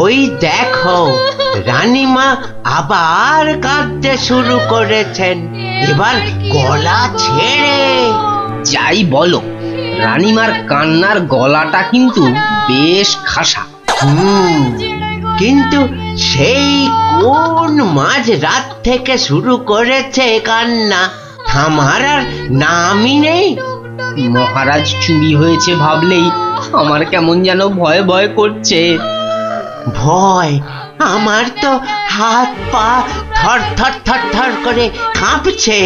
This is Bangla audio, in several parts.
ওই দেখো, রানীমা আবার কাঁদতে শুরু করেছেন, এবার গলা ছেড়ে। যাই বলো, রানীমার কান্নার গলাটা কিন্তু বেশ খাসা। কিন্তু সেই কোন মাঝ রাত থেকে শুরু করেছে কান্না, থামার আর নামই নেই। মহারাজ চুরি হয়েছে ভাবলেই আমার কেমন যেন ভয় ভয় করছে। ভয়? আমার তো হাত পা থর থর থর থর করে কাঁপছে।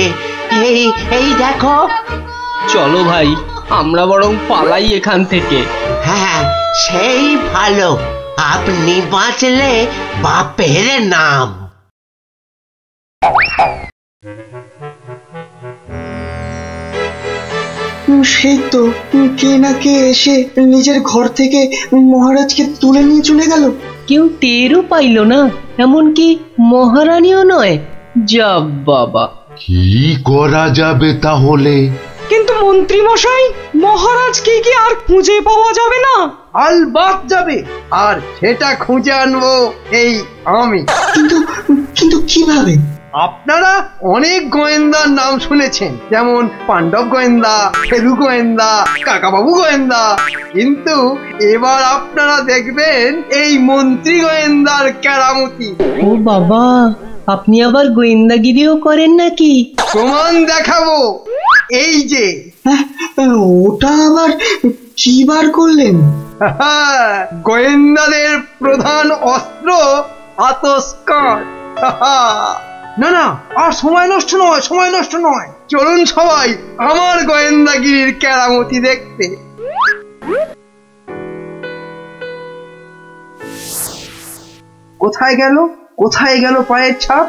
এই এই দেখো। চলো ভাই, আমরা বরং পালাই এখান থেকে। হ্যাঁ, সেই ভালো, আপনি বাঁচলে বাপের নাম। সেই তো কে না কে এসে নিজের ঘর থেকে মহারাজকে তুলে নিয়ে চলে গেল। কেউ টেরও পাইল না, এমনকি মহারানীও নয়। যা বাবা, কি করা যাবে তাহলে? কিন্তু মন্ত্রী মশাই, মহারাজকে কি আর খুঁজে পাওয়া যাবে না? আলবাত যাবে, আর সেটা খুঁজে আনবো এই আমি। কিন্তু কিন্তু কিভাবে? আপনারা অনেক গোয়েন্দার নাম শুনেছেন, যেমন পাণ্ডব গোয়েন্দা, ফেলু গোয়েন্দা, কাকাবাবু গোয়েন্দা, কিন্তু এবার আপনারা দেখবেন এই মন্ত্রী গোয়েন্দার কেরামতি। ও বাবা, আপনি আবার গোয়েন্দাগিরিও করেন নাকি? প্রমাণ দেখাবো, এই যে। ওটা আবার কি বার করলেন? গোয়েন্দাদের প্রধান অস্ত্র আতস কাঠ। না না, আর সময় নষ্ট নয়, সময় নষ্ট নয়, চলুন সবাই আমার গোয়েন্দাগিরির কেরামতি দেখতে। কোথায় গেল, কোথায় গেল পায়ের ছাপ?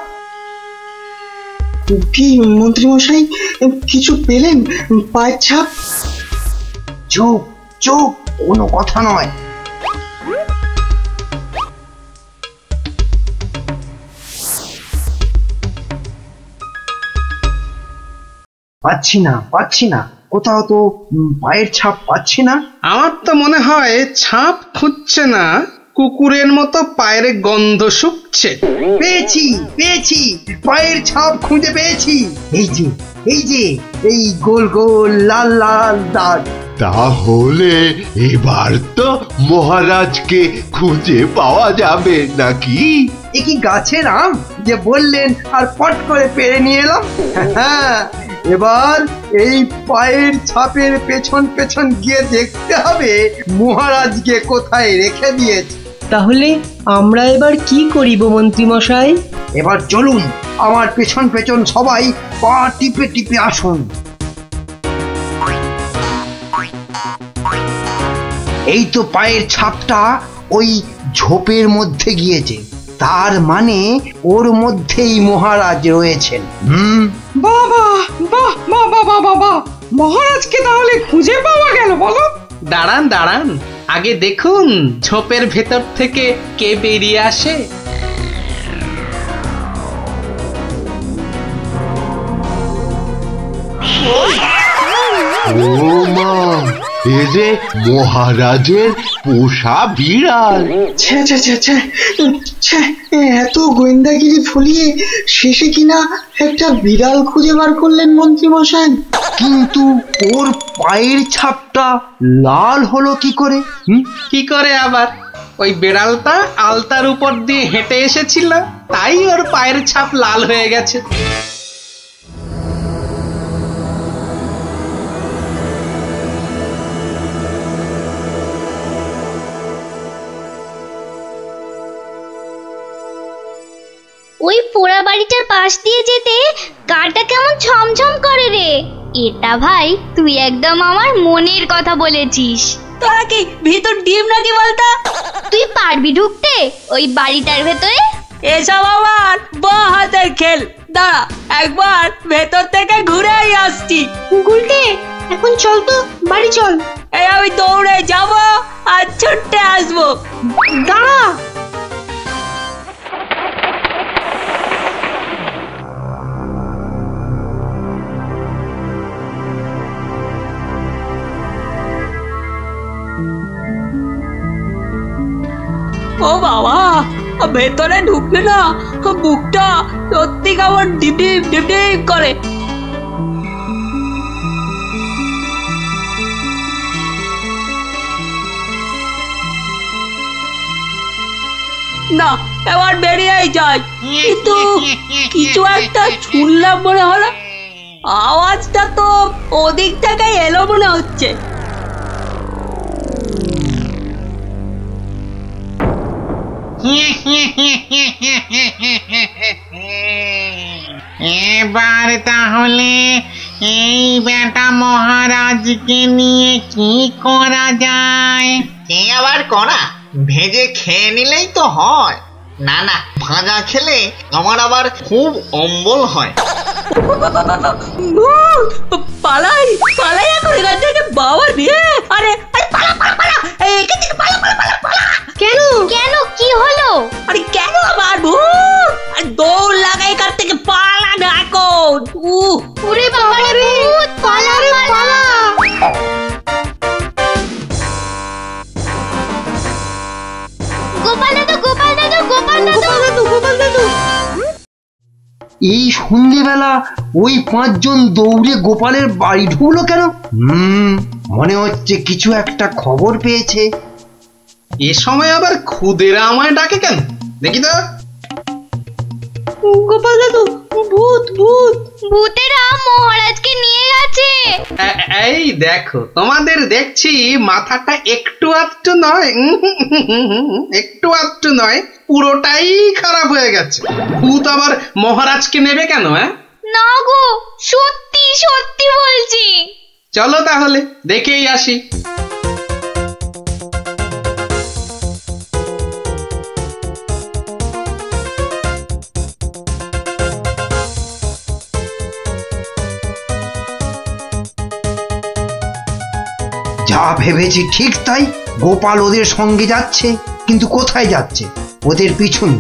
কি মন্ত্রী মশাই, কিছু পেলেন পায়ের ছাপ? চুপ চুপ, কোনো কথা নয়। পাচ্ছি না, পাচ্ছি না, কোথাও তো পায়ের ছাপ পাচ্ছি না। আমার তো মনে হয় ছাপ খুঁজছে না, কুকুরের মতো পায়ের গন্ধ শুকছে। পেয়েছি পেয়েছি, পায়ের ছাপ খুঁজে পেয়েছি। এই যে, এই যে, এই গোল গোল লাল লাল দাগ। তাহলে এবার তো মহারাজকে খুঁজে পাওয়া যাবে নাকি? এ কি গাছের আম যে বললেন আর পট করে পেরে নিয়ে এলাম? হ্যাঁ, এবার এই পায়ের ছাপের পেছন পেছন গিয়ে দেখতে হবে মহারাজকে কোথায় রেখে দিয়েছে। তাহলে আমরা এবার কি করিব মন্ত্রী মশাই? এবার চলুন, আমার পেছন পেছন সবাই পা টিপে টিপে আসুন। এই তো পায়ের ছাপটা ওই ঝোপের মধ্যে গিয়েছে, তার মানে ওর মধ্যেই মহারাজ রয়েছেন। বাবা, বাহ, বাবা, বাবা, বাহ, মহারাজকে তাহলে খুঁজে পাওয়া গেল বলো? দাঁড়ান দাঁড়ান, আগে দেখুন ঝোপের ভেতর থেকে কে বেরিয়ে আসে। ও মা, এ যে মহারাজের পোষা বিড়াল। ছ্যা ছ্যা ছ্যা ছ্যা ছ্যা, এত গোয়েন্দাগিরি ফলিয়ে শেষে কিনা একটা বিড়াল খুঁজে বার করলেন মন্ত্রী মশাই। কিন্তু ওর পায়ের ছাপটা লাল হলো কি করে? কি করে আবার? ওই বিড়ালটা আলতার উপর দিয়ে হেঁটে এসেছিল, তাই ওর পায়ের ছাপ লাল হয়ে গেছে। ওই পোড়া বাড়িটার পাশ দিয়ে যেতে গাটা কেমন ছমছম করে রে। এটা ভাই তুই একদম আমার মনের কথা বলেছিস। তোরা কি ভিতর ডিম নাকি বলতো? তুই পারবি ঢুকতে ওই বাড়িটার ভেতরে? এসব আমার বাঁ হাতের খেল, দাঁড়া একবার ভেতর থেকে ঘুরেই আসছি। গুলটে, এখন চল তো বাড়ি চল। এই আমি দৌড়ে যাব আর ছুটে আসবো। দাঁড়া, ও বাবা, ভেতরে ঢুকলে না বুকটা সত্যি কেমন ডিপ ডিপ করে। না, এবার বেরিয়েই যাই। কিন্তু কিছু একটা শুনলাম মনে হলো, আওয়াজটা তো ওদিক থেকে এলো মনে হচ্ছে। এবার তাহলে এই বেটা মহারাজকে নিয়ে কি করা যায়? কি আবার করা, ভেজে খেয়ে নিলেই তো হয়। না না, ভাজা খেলে আমার আবার খুব অম্বল হয়। পালাই পালাই এখন এখান থেকে, বাবা রে। আরে পালা পালা পালা, এখান থেকে পালা পালা পালা পালা। কেন কেন, কি হলো? আরে কেন আবার ভূত? আর দৌড় লাগাই এখান থেকে, পালা না এখন। ওরে বাবা রে, ভূত! পালা রে পালা। গোপাল দাদু, গোপাল দাদু, গোপাল দাদু, গোপাল দাদু। এই সন্ধ্যেবেলা ওই 5 জন দৌড়ে গোপালের বাড়ি ঢুকলো কেন? মনে হচ্ছে কিছু একটা খবর পেয়েছে। এ সময় আবার খুদেরা আমায় ডাকে কেন? দেখি তো। গোপাল দাদু, ভূত ভূত! ভূতেরা মহারাজকে নিয়ে গেছে। এই দেখো, তোমাদের দেখছি মাথাটা একটু আধটু নয়, একটু আধটু নয়, পুরোটাই খারাপ হয়ে গেছে। ভূত আবার মহারাজকে নেবে কেন? না গো, সত্যি সত্যি বলছি। চলো তাহলে দেখেই আসি। যা ভেবেছি ঠিক তাই, গোপাল ওদের সঙ্গে যাচ্ছে, কিন্তু কোথায় যাচ্ছে? ওদের পিছন।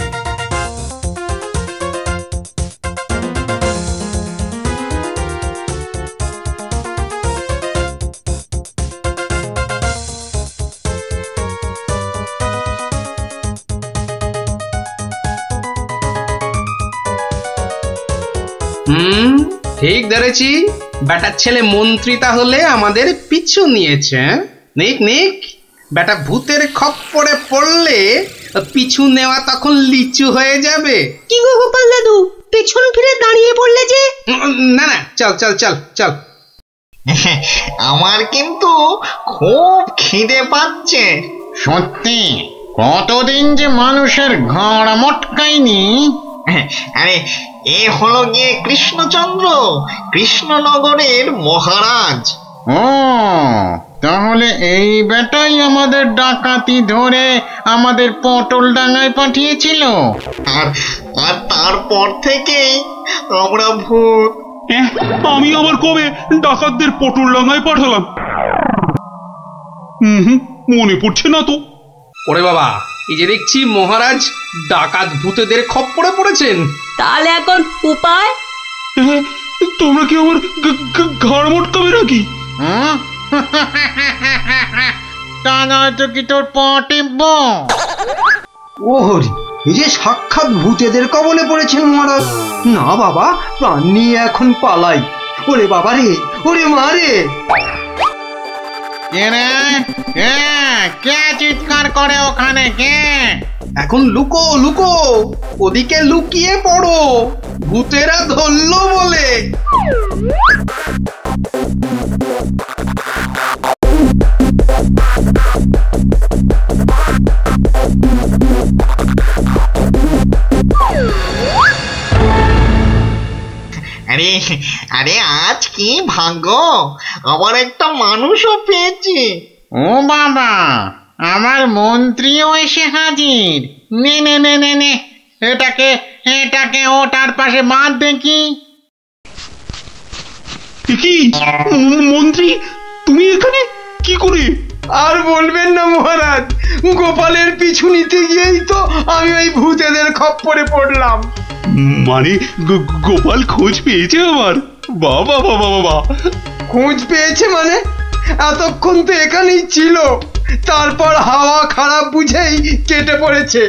ঠিক ধরেছি, বেটার ছেলে মন্ত্রী তাহলে আমাদের পিছু নিয়েছে। নিক নিক, বেটা ভূতের খপ্পরে পড়লে পিছু নেওয়া তখন লিচু হয়ে যাবে। কি গো গোপাল দাদু, পেছন ফিরে দাঁড়িয়ে পড়লে যে? না না, চল চল চল চল। আমার কিন্তু খুব খিদে পাচ্ছে। সত্যি, কতদিন যে মানুষের ঘাড় মটকায়নি। আরে, এ হলো গিয়ে কৃষ্ণচন্দ্র, কৃষ্ণনগরের মহারাজ। ও, তাহলে এই বেটাই আমাদের ডাকাতি ধরে আমাদের পটল ডাঙায় পাঠিয়েছিল। আর তারপর থেকেই আমরা ভূত। আমি আবার কবে ডাকাতদের পটল ডাঙায় পাঠালাম? মনে পড়ছে না তো। ওরে বাবা, এই যে দেখছি মহারাজ ডাকাত ভূতেদের খপ্পরে পড়েছেন। তাহলে এখন উপায়? তোমরা কি আমার ঘাড় মটকাবে নাকি? তা নয়তো কি তোর পা টিপব? ও হরি, এই যে সাক্ষাৎ ভূতেদের কবলে পড়েছেন মহারাজ। না বাবা, প্রাণ নিয়ে এখন পালাই। ওরে বাবা রে, ওরে মা রে! কে চিৎকার করে ওখানে? কে? এখন লুকো লুকো, ওদিকে লুকিয়ে পড়ো, ভূতেরা ধরলো বলে। আরে আরে, আজ কি ভাগ্য, আবার একটা মানুষও পেয়েছি। ও বাবা, আমার মন্ত্রীও এসে হাজির। নে নে নে নে নে, এটাকে ওটার পাশে বাঁধ দেখি। কি মন্ত্রী, তুমি এখানে কি করে? আর বলবেন না মহারাজ, গোপালের পিছু নিতে গিয়েই তো আমি ওই ভূতেদের খপ্পরে পড়লাম। মানে গোপাল খোঁজ পেয়েছে আমার? বাবা বাবা বাবা! খোঁজ পেয়েছে মানে? এতক্ষণ তো এখানেই ছিল, তারপর হাওয়া খারাপ বুঝেই কেটে পড়েছে।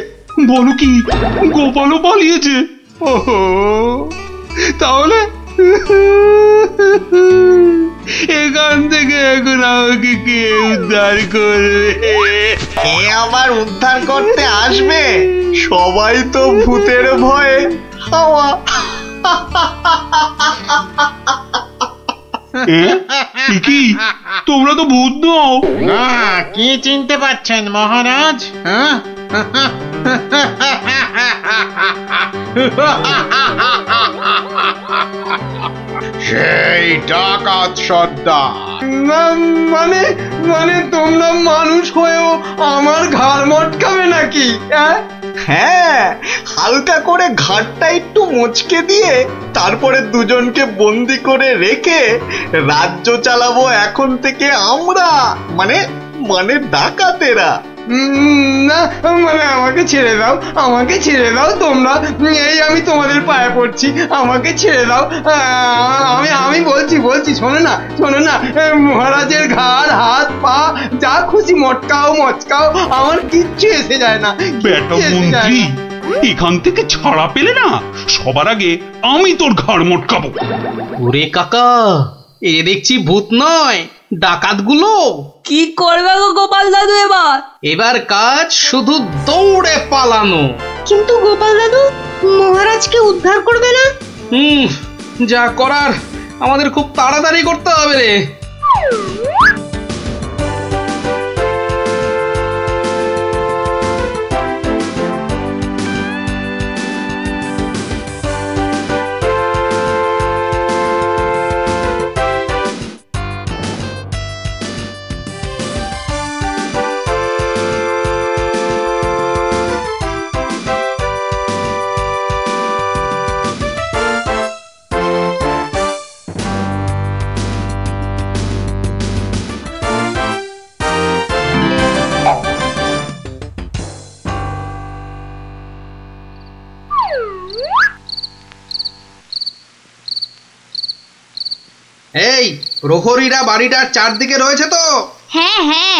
বলো কি, গোপালও পালিয়েছে? ওহো, তাহলে এখান থেকে এখন আমাকে কে উদ্ধার করবে? কে আবার উদ্ধার করতে আসবে? সবাই তো ভূতের ভয়ে হাওয়া। কি তোমরা তো ভূত নও? কি চিনতে পারছেন মহারাজ? সেই ডাকাত সর্দার। মানে মানে তোমরা মানুষ হয়েও আমার ঘাড় মটকাবে নাকি? হ্যাঁ, হালকা করে ঘাটটা একটু মুচকে দিয়ে তারপরে দুজনকে বন্দি করে রেখে রাজ্য চালাবো এখন থেকে আমরা, মানে মানে ডাকাতেরা। না মানে আমাকে ছেড়ে দাও, আমাকে ছেড়ে দাও তোমরা, এই আমি তোমাদের পায়ে পড়ছি, আমাকে ছেড়ে দাও। আমি বলছি শোনো না, মহারাজের ঘাড় হাত পা যা খুশি মটকাও, আমার কিচ্ছু এসে যায় না। বেটা মন্ত্রী, এখান থেকে ছাড়া পেলে না সবার আগে আমি তোর ঘাড় মটকাবো। ওরে কাকা, এ দেখছি ভূত নয়, ডাকাতগুলো। কি করবে গো গোপাল দাদু? এবার কাজ শুধু দৌড়ে পালানো। কিন্তু গোপাল দাদু, মহারাজকে উদ্ধার করবে না? যা করার আমাদের খুব তাড়াতাড়ি করতে হবে রে। এই প্রহরীরা বাড়িটার চারদিকে রয়েছে তো? হ্যাঁ হ্যাঁ।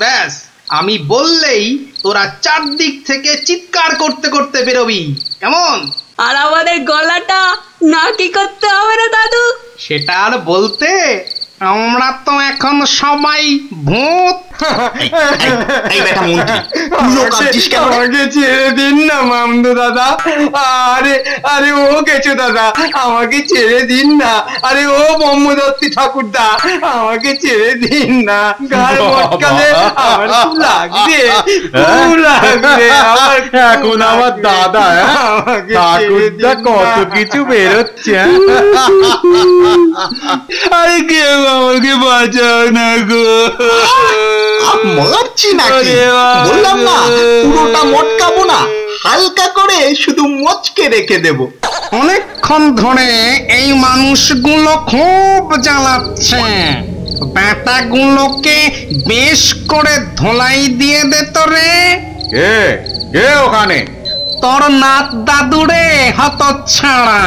ব্যাস, আমি বললেই তোরা চারদিক থেকে চিৎকার করতে করতে বেরোবি, কেমন? আর আমাদের গলাটা নাকি করতে হবে না দাদু? সেটা আর বলতে, আমরা তো এখন সবাই ভূত। আমাকে ছেড়ে দিন না মামদু দাদা। আরে ও কেচু দাদা, আমাকে ছেড়ে দিন না। আরে ও ব্রহ্মদত্তি ঠাকুরদা, আমাকে ছেড়ে দিন না। গায়ে মটকালে আমার খুব লাগবে। এখন আমার দাদা ঠাকুরদা কত কিছু বেরোচ্ছে। আরে কেউ আমাকে বাঁচাও না গো। মারছি নাকি? বললাম না পুরোটা মটকাবো না, হালকা করে শুধু মচকে রেখে দেব। অনেকক্ষণ ধরে এই মানুষগুলো খুব জ্বালাচ্ছে, ব্যাটাগুলোকে বেশ করে ধোলাই দিয়ে দে তো রে। কে ওখানে? তোর নাত দাদুরে হতচ্ছাড়া।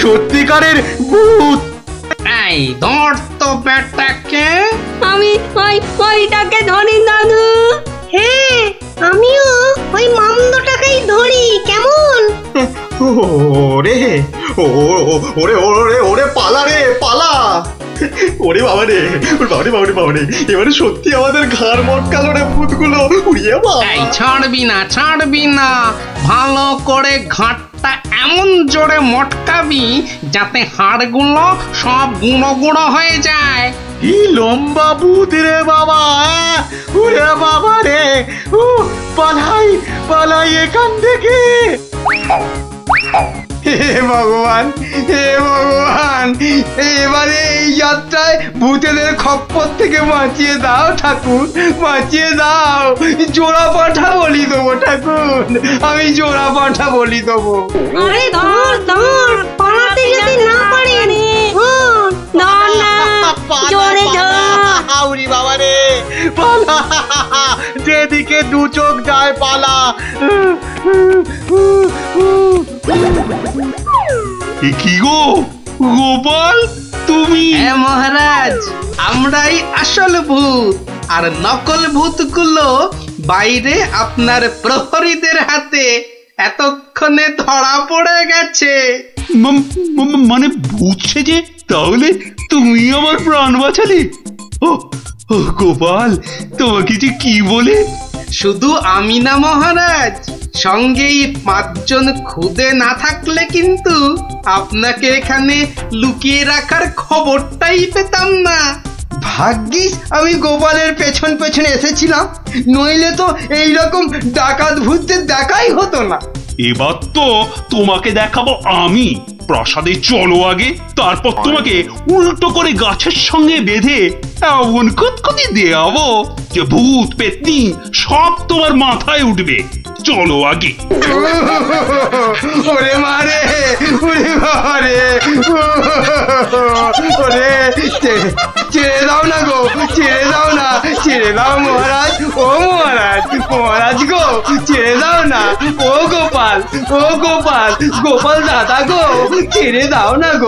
সত্যিকারের ভূত। এই ধর তো ব্যাটাকে। আমি ওইটাকে ধরি দাদু। হ্যাঁ, আমিও ওই মামদটাকেই ধরি, কেমন? ওরে ওরে ওরে ওরে পালা রে পালা। ওরে বাবা রে, বাবারে, এবারে সত্যি আমাদের ঘাড় মটকালো রে ভূতগুলো। এই ছাড়বি না, ভালো করে ঘাটটা এমন জোরে মটকাবি যাতে হাড়গুলো সব গুঁড়ো গুঁড়ো হয়ে যায়। কি লম্বা ভূত রে বাবা! ওরে বাবা রে, পালাই এখান থেকে। হে ভগবান, এবারে এই যাত্রায় ভূতেদের খপ্পর থেকে বাঁচিয়ে দাও ঠাকুর, বাঁচিয়ে দাও। জোড়া পাঠা বলি দেবো ঠাকুর, আমি জোড়া পাঠা বলি দেবো। আরে ধর, পালাতে যদি না পারি। জোরে হাউরি বাবা রে, পালা, যেদিকে দু চোখ যায় পালা। কি গো, গোপাল তুমি? হ্যাঁ মহারাজ, আমরাই আসল ভূত, আর নকল ভূতগুলো বাইরে আপনার প্রহরীদের হাতে এতক্ষণে ধরা পড়ে গেছে। মানে ভূত সেজে তাহলে তুমি আমার প্রাণ বাঁচালে? ও গোপাল, তোমাকে যে কি বলে। শুধু আমি না মহারাজ, সঙ্গেই 5 জন খুদে না থাকলে কিন্তু আপনাকে এখানে লুকিয়ে রাখার খবরটাই পেতাম না। ভাগ্যিস আমি গোপালের পেছন পেছন এসেছিলাম, নইলে তো এইরকম ডাকাত ভূতদের দেখাই হতো না। এবার তো তোমাকে দেখাবো আমি। প্রাসাদে চলো আগে, তারপর তোমাকে উল্টো করে গাছের সঙ্গে বেঁধে এমন কুতকুতি দেওয়াবো যে ভূত পেতনি সব তোমার মাথায় উঠবে। চলো আগে। ওরে মারে, ওরে মারে, ওরে ছেড়ে দাও না গো, ছেড়ে দাও না, ছেড়ে দাও মহারাজ, ও মহারাজ, মহারাজ গো, ছেড়ে দাও না, ও গোপাল, ও গোপাল, গোপাল দাদা গো, ছেড়ে দাও না গো।